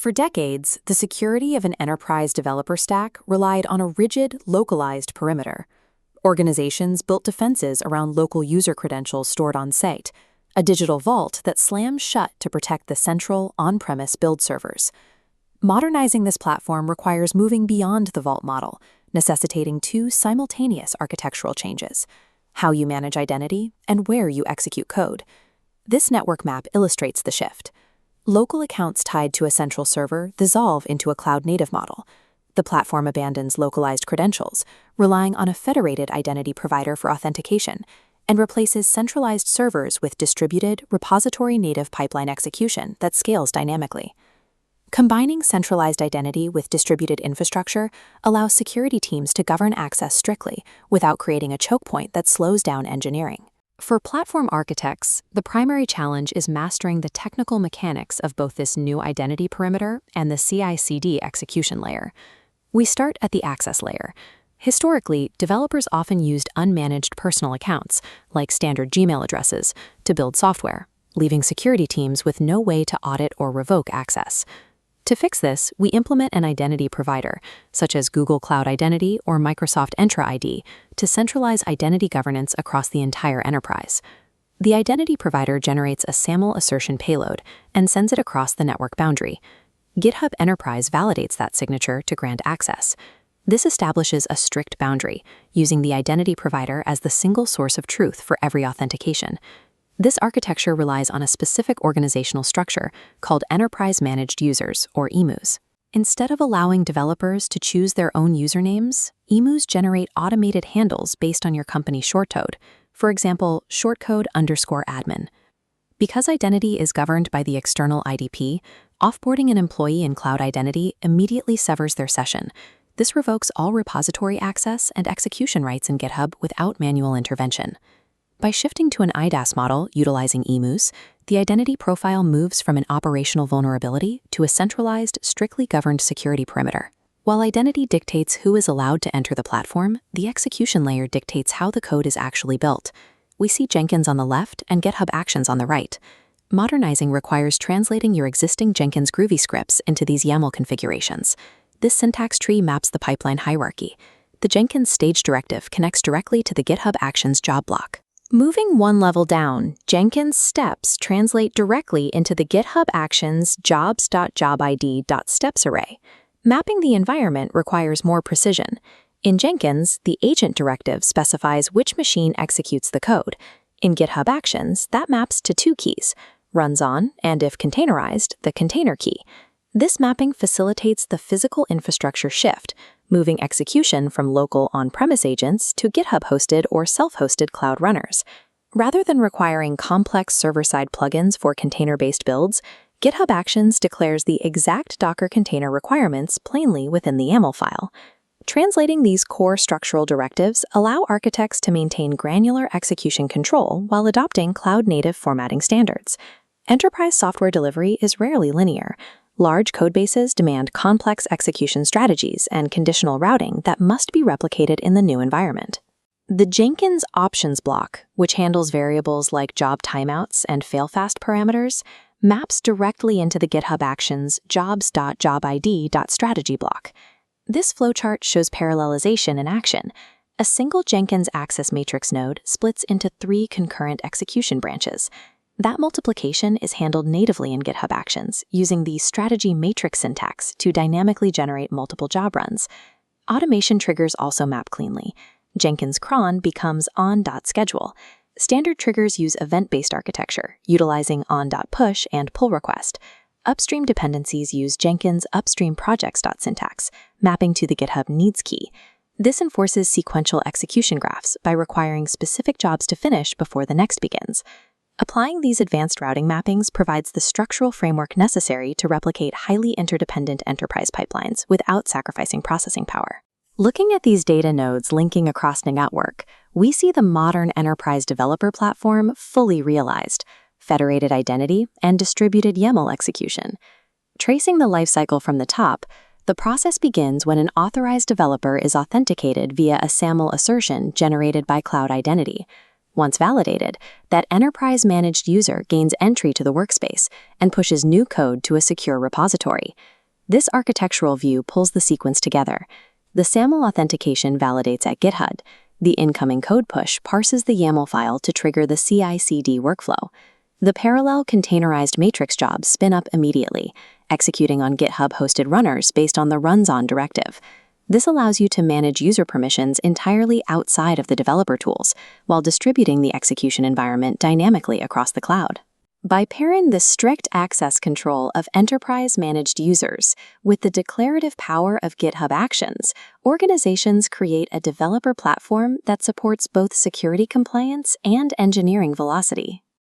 For decades, the security of an enterprise developer stack relied on a rigid, localized perimeter. Organizations built defenses around local user credentials stored on site, a digital vault that slams shut to protect the central, on-premise build servers. Modernizing this platform requires moving beyond the vault model, necessitating two simultaneous architectural changes: how you manage identity and where you execute code. This network map illustrates the shift. Local accounts tied to a central server dissolve into a cloud-native model. The platform abandons localized credentials, relying on a federated identity provider for authentication, and replaces centralized servers with distributed, repository-native pipeline execution that scales dynamically. Combining centralized identity with distributed infrastructure allows security teams to govern access strictly without creating a choke point that slows down engineering. For platform architects, the primary challenge is mastering the technical mechanics of both this new identity perimeter and the CI/CD execution layer. We start at the access layer. Historically, developers often used unmanaged personal accounts, like standard Gmail addresses, to build software, leaving security teams with no way to audit or revoke access. To fix this, we implement an identity provider, such as Google Cloud Identity or Microsoft Entra ID, to centralize identity governance across the entire enterprise. The identity provider generates a SAML assertion payload and sends it across the network boundary. GitHub Enterprise validates that signature to grant access. This establishes a strict boundary, using the identity provider as the single source of truth for every authentication. This architecture relies on a specific organizational structure called Enterprise Managed Users, or EMUs. Instead of allowing developers to choose their own usernames, EMUs generate automated handles based on your company shortcode, for example, shortcode_admin. Because identity is governed by the external IDP, offboarding an employee in Cloud Identity immediately severs their session. This revokes all repository access and execution rights in GitHub without manual intervention. By shifting to an IDaaS model utilizing EMUs, the identity profile moves from an operational vulnerability to a centralized, strictly governed security perimeter. While identity dictates who is allowed to enter the platform, the execution layer dictates how the code is actually built. We see Jenkins on the left and GitHub Actions on the right. Modernizing requires translating your existing Jenkins Groovy scripts into these YAML configurations. This syntax tree maps the pipeline hierarchy. The Jenkins stage directive connects directly to the GitHub Actions job block. Moving one level down, Jenkins steps translate directly into the GitHub Actions jobs.jobid.steps array. Mapping the environment requires more precision. In Jenkins, the agent directive specifies which machine executes the code. In GitHub Actions, that maps to two keys: runs on, and if containerized, the container key. This mapping facilitates the physical infrastructure shift, moving execution from local on-premise agents to GitHub-hosted or self-hosted cloud runners. Rather than requiring complex server-side plugins for container-based builds, GitHub Actions declares the exact Docker container requirements plainly within the YAML file. Translating these core structural directives allow architects to maintain granular execution control while adopting cloud-native formatting standards. Enterprise software delivery is rarely linear. Large codebases demand complex execution strategies and conditional routing that must be replicated in the new environment. The Jenkins options block, which handles variables like job timeouts and failfast parameters, maps directly into the GitHub Actions jobs.jobid.strategy block. This flowchart shows parallelization in action. A single Jenkins access matrix node splits into 3 concurrent execution branches. That multiplication is handled natively in GitHub Actions, using the strategy matrix syntax to dynamically generate multiple job runs. Automation triggers also map cleanly. Jenkins cron becomes on.schedule. Standard triggers use event-based architecture, utilizing on.push and pull request. Upstream dependencies use Jenkins upstream projects.syntax, mapping to the GitHub needs key. This enforces sequential execution graphs by requiring specific jobs to finish before the next begins. Applying these advanced routing mappings provides the structural framework necessary to replicate highly interdependent enterprise pipelines without sacrificing processing power. Looking at these data nodes linking across the network, we see the modern enterprise developer platform fully realized: federated identity and distributed YAML execution. Tracing the lifecycle from the top, the process begins when an authorized developer is authenticated via a SAML assertion generated by Cloud Identity. Once validated, that enterprise-managed user gains entry to the workspace and pushes new code to a secure repository. This architectural view pulls the sequence together. The SAML authentication validates at GitHub. The incoming code push parses the YAML file to trigger the CI/CD workflow. The parallel containerized matrix jobs spin up immediately, executing on GitHub-hosted runners based on the runs-on directive. This allows you to manage user permissions entirely outside of the developer tools, while distributing the execution environment dynamically across the cloud. By pairing the strict access control of enterprise-managed users with the declarative power of GitHub Actions, organizations create a developer platform that supports both security compliance and engineering velocity.